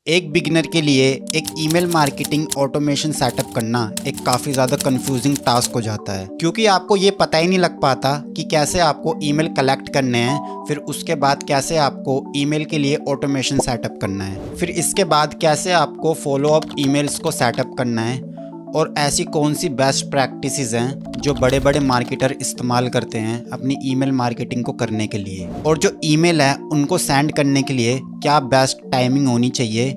एक बिगिनर के लिए एक ईमेल मार्केटिंग ऑटोमेशन सेटअप करना एक काफ़ी ज़्यादा कंफ्यूजिंग टास्क हो जाता है, क्योंकि आपको ये पता ही नहीं लग पाता कि कैसे आपको ईमेल कलेक्ट करने हैं, फिर उसके बाद कैसे आपको ईमेल के लिए ऑटोमेशन सेटअप करना है, फिर इसके बाद कैसे आपको फॉलो अप ईमेल्स को सेटअप करना है, और ऐसी कौन सी बेस्ट प्रैक्टिसेस हैं जो बड़े बड़े मार्केटर इस्तेमाल करते हैं अपनी ईमेल मार्केटिंग को करने के लिए, और जो ईमेल है उनको सेंड करने के लिए क्या बेस्ट टाइमिंग होनी चाहिए,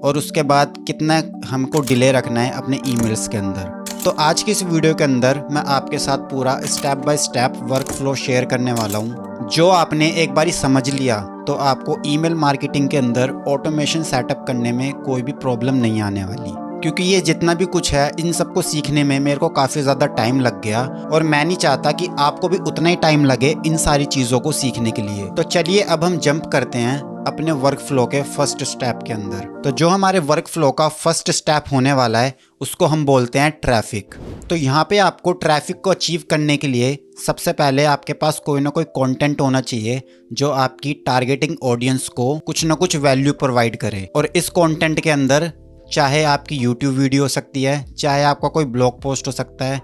और उसके बाद कितना हमको डिले रखना है अपने ईमेल्स के अंदर। तो आज की इस वीडियो के अंदर मैं आपके साथ पूरा step by step work flow share करने वाला हूँ। जो आपने एक बारी समझ लिया तो आपको ईमेल मार्केटिंग के अंदर ऑटोमेशन सेटअप करने में कोई भी प्रॉब्लम नहीं आने वाली, क्योंकि ये जितना भी कुछ है इन सबको सीखने में मेरे को काफ़ी ज़्यादा टाइम लग गया, और मैं नहीं चाहता कि आपको भी उतना ही टाइम लगे इन सारी चीज़ों को सीखने के लिए। तो चलिए अब हम जंप करते हैं अपने वर्क फ्लो के फर्स्ट स्टेप के अंदर। तो जो हमारे वर्क फ्लो का फर्स्ट स्टेप होने वाला है उसको हम बोलते हैं ट्रैफिक। तो यहाँ पे आपको ट्रैफिक को अचीव करने के लिए सबसे पहले आपके पास कोई ना कोई कंटेंट होना चाहिए जो आपकी टारगेटिंग ऑडियंस को कुछ ना कुछ वैल्यू प्रोवाइड करे। और इस कंटेंट के अंदर चाहे आपकी यूट्यूब वीडियो हो सकती है, चाहे आपका कोई ब्लॉग पोस्ट हो सकता है,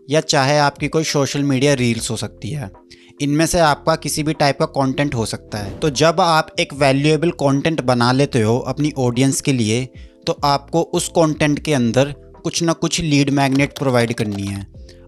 या चाहे आपकी कोई सोशल मीडिया रील्स हो सकती है, इनमें से आपका किसी भी टाइप का कंटेंट हो सकता है। तो जब आप एक वैल्यूएबल कंटेंट बना लेते हो अपनी ऑडियंस के लिए, तो आपको उस कंटेंट के अंदर कुछ ना कुछ लीड मैग्नेट प्रोवाइड करनी है।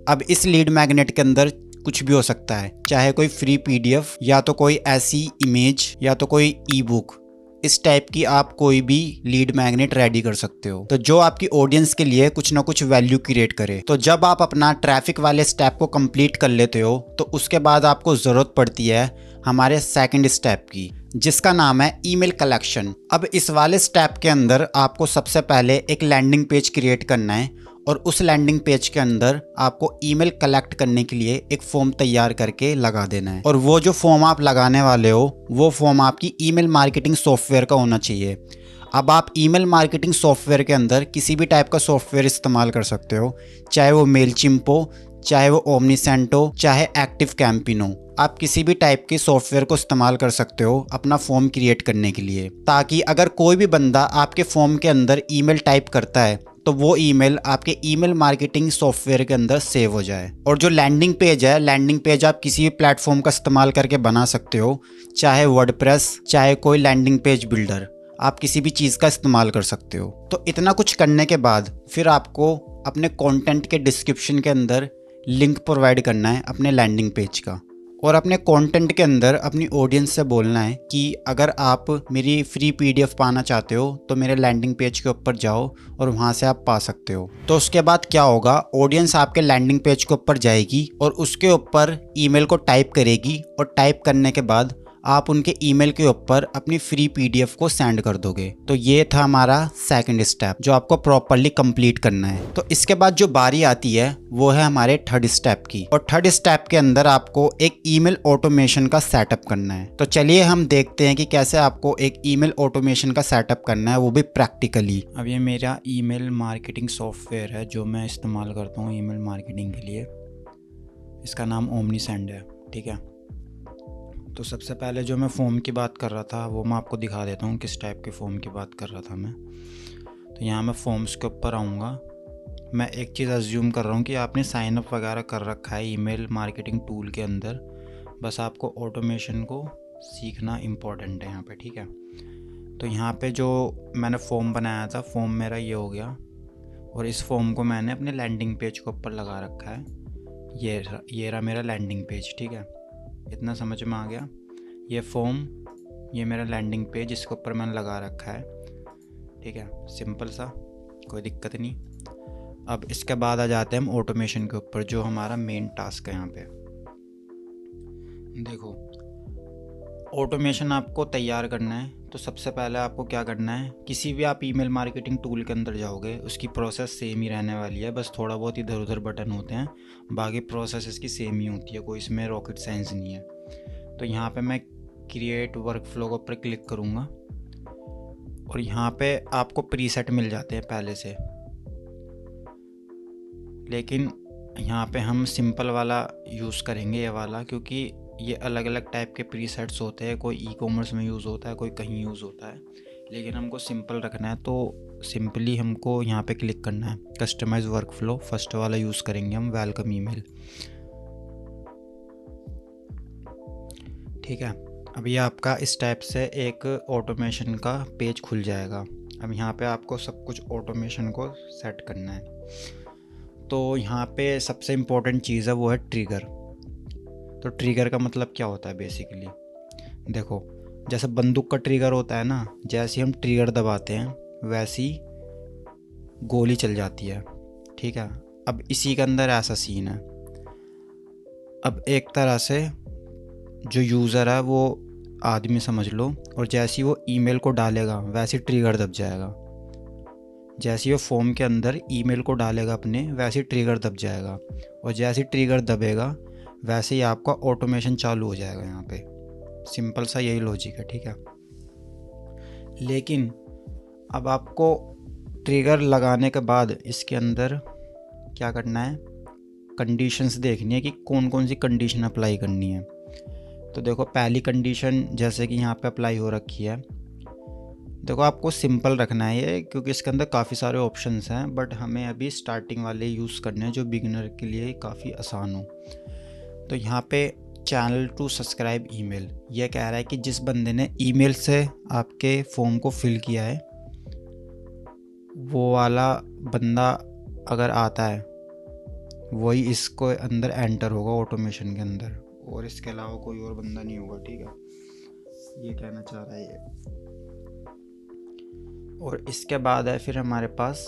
अब इस लीड मैग्नेट के अंदर कुछ भी हो सकता है, चाहे कोई फ्री पीडीएफ, या तो कोई ऐसी इमेज, या तो कोई ई बुक, इस टाइप की आप कोई भी लीड मैग्नेट रेडी कर सकते हो, तो जो आपकी ऑडियंस के लिए कुछ ना कुछ वैल्यू क्रिएट करे। तो जब आप अपना ट्रैफिक वाले स्टेप को कंप्लीट कर लेते हो तो उसके बाद आपको ज़रूरत पड़ती है हमारे सेकंड स्टेप की, जिसका नाम है ईमेल कलेक्शन। अब इस वाले स्टेप के अंदर आपको सबसे पहले एक लैंडिंग पेज क्रिएट करना है, और उस लैंडिंग पेज के अंदर आपको ईमेल कलेक्ट करने के लिए एक फॉर्म तैयार करके लगा देना है। और वो जो फॉर्म आप लगाने वाले हो वो फॉर्म आपकी ईमेल मार्केटिंग सॉफ्टवेयर का होना चाहिए। अब आप ईमेल मार्केटिंग सॉफ्टवेयर के अंदर किसी भी टाइप का सॉफ्टवेयर इस्तेमाल कर सकते हो, चाहे वो मेलचिम्प हो, चाहे वो ओमनीसेंट हो, चाहे एक्टिव कैंपेन हो। आप किसी भी टाइप के सॉफ्टवेयर को इस्तेमाल कर सकते हो अपना फॉर्म क्रिएट करने के लिए, ताकि अगर कोई भी बंदा आपके फॉर्म के अंदर ईमेल टाइप करता है तो वो ईमेल आपके ईमेल मार्केटिंग सॉफ्टवेयर के अंदर सेव हो जाए। और जो लैंडिंग पेज है, लैंडिंग पेज आप किसी भी प्लेटफॉर्म का इस्तेमाल करके बना सकते हो, चाहे वर्डप्रेस, चाहे कोई लैंडिंग पेज बिल्डर, आप किसी भी चीज़ का इस्तेमाल कर सकते हो। तो इतना कुछ करने के बाद फिर आपको अपने कंटेंट के डिस्क्रिप्शन के अंदर लिंक प्रोवाइड करना है अपने लैंडिंग पेज का, और अपने कंटेंट के अंदर अपनी ऑडियंस से बोलना है कि अगर आप मेरी फ्री पीडीएफ पाना चाहते हो तो मेरे लैंडिंग पेज के ऊपर जाओ और वहां से आप पा सकते हो। तो उसके बाद क्या होगा, ऑडियंस आपके लैंडिंग पेज के ऊपर जाएगी और उसके ऊपर ईमेल को टाइप करेगी, और टाइप करने के बाद आप उनके ईमेल के ऊपर अपनी फ्री पीडीएफ को सेंड कर दोगे। तो ये था हमारा सेकंड स्टेप जो आपको प्रॉपरली कंप्लीट करना है। तो इसके बाद जो बारी आती है वो है हमारे थर्ड स्टेप की, और थर्ड स्टेप के अंदर आपको एक ईमेल ऑटोमेशन का सेटअप करना है। तो चलिए हम देखते हैं कि कैसे आपको एक ईमेल ऑटोमेशन का सेटअप करना है, वो भी प्रैक्टिकली। अब ये मेरा ईमेल मार्केटिंग सॉफ्टवेयर है जो मैं इस्तेमाल करता हूँ ईमेल मार्केटिंग के लिए। इसका नाम ओमनीसेंट है, ठीक है। तो सबसे पहले जो मैं फॉर्म की बात कर रहा था वो मैं आपको दिखा देता हूँ किस टाइप के फॉर्म की बात कर रहा था मैं। तो यहाँ मैं फॉर्म्स के ऊपर आऊँगा। मैं एक चीज़ अज्यूम कर रहा हूँ कि आपने साइन अप वगैरह कर रखा है ईमेल मार्केटिंग टूल के अंदर, बस आपको ऑटोमेशन को सीखना इम्पोर्टेंट है यहाँ पे, ठीक है। तो यहाँ पे जो मैंने फॉर्म बनाया था, फॉर्म मेरा ये हो गया, और इस फॉर्म को मैंने अपने लैंडिंग पेज के ऊपर लगा रखा है। ये रहा मेरा लैंडिंग पेज, ठीक है। इतना समझ में आ गया। ये फॉर्म, ये मेरा लैंडिंग पेज, इसके ऊपर मैंने लगा रखा है, ठीक है। सिंपल सा, कोई दिक्कत नहीं। अब इसके बाद आ जाते हैं हम ऑटोमेशन के ऊपर, जो हमारा मेन टास्क है यहाँ पे। देखो, ऑटोमेशन आपको तैयार करना है तो सबसे पहले आपको क्या करना है, किसी भी आप ईमेल मार्केटिंग टूल के अंदर जाओगे उसकी प्रोसेस सेम ही रहने वाली है, बस थोड़ा बहुत इधर उधर बटन होते हैं, बाकी प्रोसेस इसकी सेम ही होती है, कोई इसमें रॉकेट साइंस नहीं है। तो यहाँ पे मैं क्रिएट वर्क फ्लो के ऊपर क्लिक करूँगा, और यहाँ पे आपको प्रीसेट मिल जाते हैं पहले से, लेकिन यहाँ पे हम सिंपल वाला यूज़ करेंगे, ये वाला, क्योंकि ये अलग अलग टाइप के प्रीसेट्स होते हैं, कोई ई कॉमर्स में यूज़ होता है, कोई कहीं यूज़ होता है। लेकिन हमको सिंपल रखना है, तो सिंपली हमको यहाँ पे क्लिक करना है, कस्टमाइज वर्कफ्लो, फर्स्ट वाला यूज़ करेंगे हम, वेलकम ईमेल। ठीक है, अब ये आपका इस टाइप से एक ऑटोमेशन का पेज खुल जाएगा। अब यहाँ पे आपको सब कुछ ऑटोमेशन को सेट करना है। तो यहाँ पे सबसे इम्पोर्टेंट चीज़ है वो है ट्रिगर। तो ट्रिगर का मतलब क्या होता है बेसिकली, देखो जैसे बंदूक का ट्रिगर होता है ना, जैसे हम ट्रिगर दबाते हैं वैसी गोली चल जाती है। ठीक है, अब इसी के अंदर ऐसा सीन है। अब एक तरह से जो यूज़र है वो आदमी समझ लो, और जैसे ही वो ईमेल को डालेगा वैसे ट्रिगर दब जाएगा। जैसे ही वो फॉर्म के अंदर ईमेल को डालेगा अपने, वैसे ट्रिगर दब जाएगा, और जैसे ट्रिगर दबेगा वैसे ही आपका ऑटोमेशन चालू हो जाएगा। यहाँ पे सिंपल सा यही लॉजिक है। ठीक है, लेकिन अब आपको ट्रिगर लगाने के बाद इसके अंदर क्या करना है, कंडीशंस देखनी है कि कौन कौन सी कंडीशन अप्लाई करनी है। तो देखो पहली कंडीशन जैसे कि यहाँ पे अप्लाई हो रखी है, देखो आपको सिंपल रखना है ये, क्योंकि इसके अंदर काफ़ी सारे ऑप्शंस हैं, बट हमें अभी स्टार्टिंग वाले यूज़ करने हैं जो बिगिनर के लिए काफ़ी आसान हो। तो यहाँ पे चैनल टू सब्सक्राइब ईमेल, ये कह रहा है कि जिस बंदे ने ईमेल से आपके फॉर्म को फिल किया है वो वाला बंदा अगर आता है वही इसको अंदर एंटर होगा ऑटोमेशन के अंदर, और इसके अलावा कोई और बंदा नहीं होगा। ठीक है, ये कहना चाह रहा है ये। और इसके बाद है फिर हमारे पास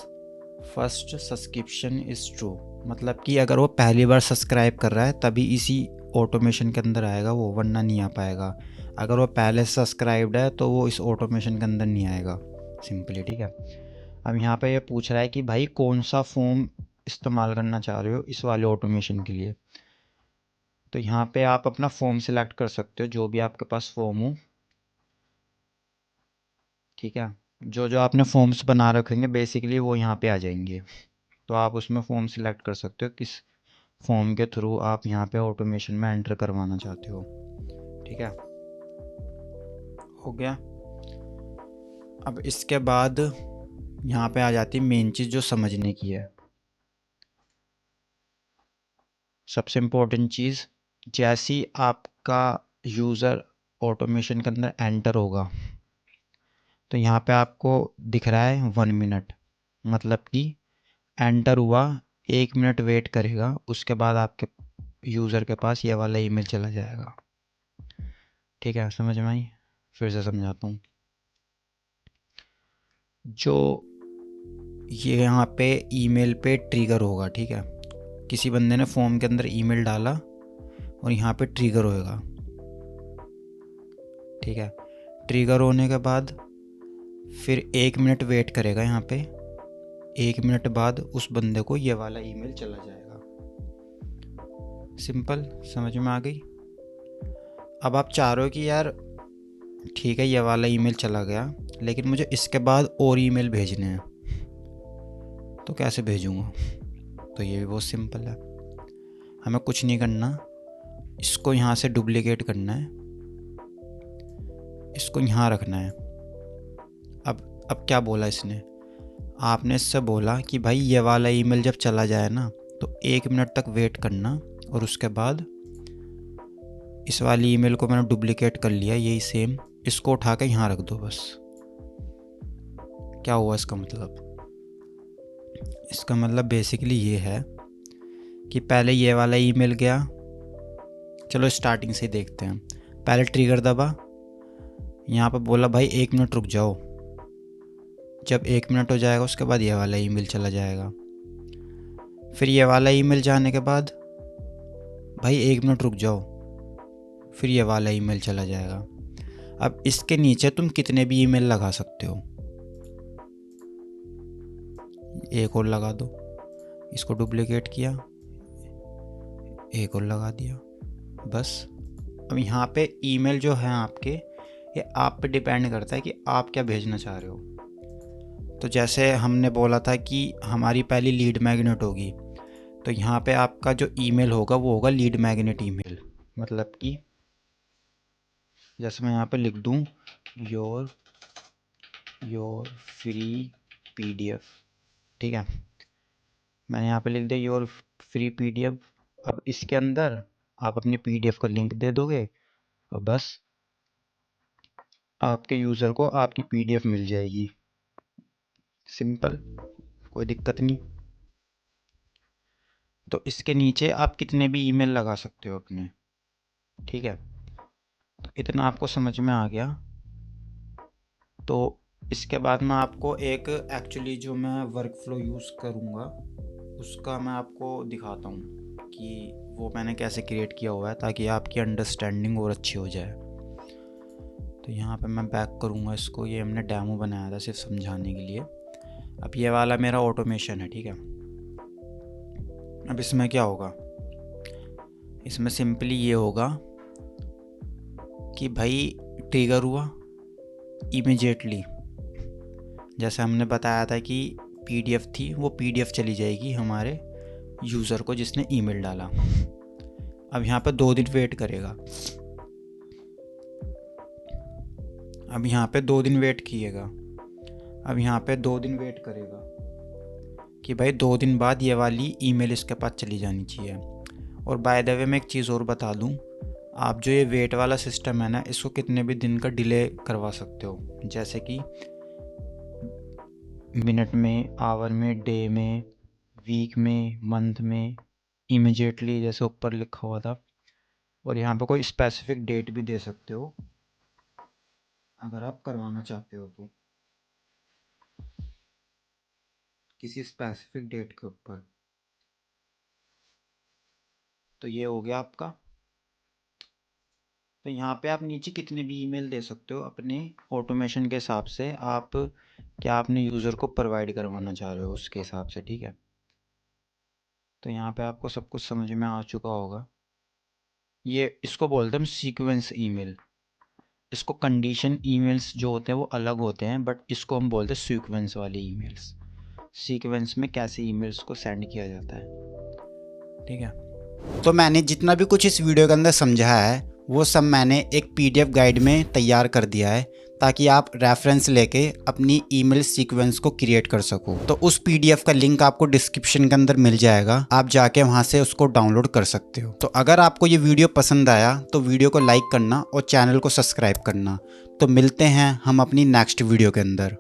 फर्स्ट सब्सक्रिप्शन इज़ ट्रू, मतलब कि अगर वो पहली बार सब्सक्राइब कर रहा है तभी इसी ऑटोमेशन के अंदर आएगा वो, वरना नहीं आ पाएगा। अगर वो पहले से सब्सक्राइब्ड है तो वो इस ऑटोमेशन के अंदर नहीं आएगा सिंपली। ठीक है, अब यहाँ पे ये पूछ रहा है कि भाई कौन सा फॉर्म इस्तेमाल करना चाह रहे हो इस वाले ऑटोमेशन के लिए। तो यहाँ पे आप अपना फॉर्म सिलेक्ट कर सकते हो, जो भी आपके पास फॉर्म हो। ठीक है, जो जो आपने फॉर्म्स बना रखेंगे बेसिकली वो यहाँ पे आ जाएंगे, तो आप उसमें फॉर्म सिलेक्ट कर सकते हो किस फॉर्म के थ्रू आप यहाँ पे ऑटोमेशन में एंटर करवाना चाहते हो। ठीक है, हो गया। अब इसके बाद यहाँ पे आ जाती है मेन चीज़ जो समझने की है, सबसे इम्पोर्टेंट चीज़। जैसी आपका यूज़र ऑटोमेशन के अंदर एंटर होगा तो यहाँ पे आपको दिख रहा है 1 मिनट, मतलब कि एंटर हुआ, 1 मिनट वेट करेगा, उसके बाद आपके यूज़र के पास ये वाला ईमेल चला जाएगा। ठीक है, समझ में आई? फिर से समझाता हूँ। जो ये यहाँ पे ईमेल पे ट्रिगर होगा, ठीक है, किसी बंदे ने फॉर्म के अंदर ईमेल डाला और यहाँ पे ट्रिगर होएगा। ठीक है, ट्रिगर होने के बाद फिर 1 मिनट वेट करेगा यहाँ पे, 1 मिनट बाद उस बंदे को ये वाला ईमेल चला जाएगा। सिंपल, समझ में आ गई? अब आप चाह रहे हो कि यार ठीक है ये वाला ईमेल चला गया, लेकिन मुझे इसके बाद और ईमेल भेजने हैं, तो कैसे भेजूँगा? तो ये भी बहुत सिंपल है, हमें कुछ नहीं करना, इसको यहाँ से डुप्लिकेट करना है, इसको यहाँ रखना है। अब क्या बोला इसने, आपने इससे बोला कि भाई ये वाला ईमेल जब चला जाए ना तो 1 मिनट तक वेट करना, और उसके बाद इस वाली ईमेल को मैंने डुप्लिकेट कर लिया, यही सेम, इसको उठा के यहाँ रख दो बस। क्या हुआ इसका मतलब? इसका मतलब बेसिकली ये है कि पहले ये वाला ईमेल गया, चलो स्टार्टिंग से ही देखते हैं। पहले ट्रिगर दबा, यहाँ पर बोला भाई 1 मिनट रुक जाओ, जब 1 मिनट हो जाएगा उसके बाद ये वाला ईमेल चला जाएगा। फिर ये वाला ईमेल जाने के बाद भाई 1 मिनट रुक जाओ, फिर ये वाला ईमेल चला जाएगा। अब इसके नीचे तुम कितने भी ईमेल लगा सकते हो, एक और लगा दो, इसको डुप्लिकेट किया, एक और लगा दिया, बस। अब यहाँ पे ईमेल जो है आपके, ये आप पे डिपेंड करता है कि आप क्या भेजना चाह रहे हो। तो जैसे हमने बोला था कि हमारी पहली लीड मैग्नेट होगी, तो यहाँ पे आपका जो ईमेल होगा वो होगा लीड मैग्नेट ईमेल, मतलब कि जैसे मैं यहाँ पे लिख दूँ योर योर फ्री PDF, ठीक है। मैंने यहाँ पे लिख दिया योर फ्री PDF। अब इसके अंदर आप अपनी PDF का लिंक दे दोगे और बस आपके यूज़र को आपकी PDF मिल जाएगी। सिंपल, कोई दिक्कत नहीं। तो इसके नीचे आप कितने भी ईमेल लगा सकते हो अपने, ठीक है। तो इतना आपको समझ में आ गया। तो इसके बाद मैं आपको एक एक्चुअली जो मैं वर्क फ्लो यूज़ करूँगा उसका मैं आपको दिखाता हूँ कि वो मैंने कैसे क्रिएट किया हुआ है, ताकि आपकी अंडरस्टैंडिंग और अच्छी हो जाए। तो यहाँ पे मैं बैक करूँगा इसको, ये हमने डेमो बनाया था सिर्फ समझाने के लिए। अब ये वाला मेरा ऑटोमेशन है, ठीक है। अब इसमें क्या होगा, इसमें सिंपली ये होगा कि भाई ट्रिगर हुआ इमीडिएटली, जैसे हमने बताया था कि PDF थी, वो PDF चली जाएगी हमारे यूज़र को जिसने ईमेल डाला। अब यहाँ पे 2 दिन वेट करेगा। अब यहाँ पे 2 दिन वेट किएगा। अब यहाँ पे 2 दिन वेट करेगा कि भाई 2 दिन बाद ये वाली ईमेल इसके पास चली जानी चाहिए। और बाय द वे मैं एक चीज़ और बता दूँ, आप जो ये वेट वाला सिस्टम है ना, इसको कितने भी दिन का डिले करवा सकते हो, जैसे कि मिनट में, आवर में, डे में, वीक में, मंथ में, इमीडिएटली जैसे ऊपर लिखा हुआ था। और यहाँ पे कोई स्पेसिफिक डेट भी दे सकते हो अगर आप करवाना चाहते हो तो, किसी स्पेसिफिक डेट के ऊपर। तो ये हो गया आपका। तो यहाँ पे आप नीचे कितने भी ईमेल दे सकते हो अपने ऑटोमेशन के हिसाब से, आप क्या अपने यूज़र को प्रोवाइड करवाना चाह रहे हो उसके हिसाब से, ठीक है। तो यहाँ पे आपको सब कुछ समझ में आ चुका होगा। ये इसको बोलते हैं हम सीक्वेंस ईमेल। इसको कंडीशन ईमेल्स जो होते हैं वो अलग होते हैं, बट इसको हम बोलते हैं सीक्वेंस वाले ईमेल्स। सीक्वेंस में कैसे ईमेल्स को सेंड किया जाता है, ठीक है। तो मैंने जितना भी कुछ इस वीडियो के अंदर समझाया है वो सब मैंने एक PDF गाइड में तैयार कर दिया है, ताकि आप रेफरेंस लेके अपनी ईमेल सीक्वेंस को क्रिएट कर सको। तो उस PDF का लिंक आपको डिस्क्रिप्शन के अंदर मिल जाएगा, आप जाके वहां से उसको डाउनलोड कर सकते हो। तो अगर आपको ये वीडियो पसंद आया तो वीडियो को लाइक करना और चैनल को सब्सक्राइब करना। तो मिलते हैं हम अपनी नेक्स्ट वीडियो के अंदर।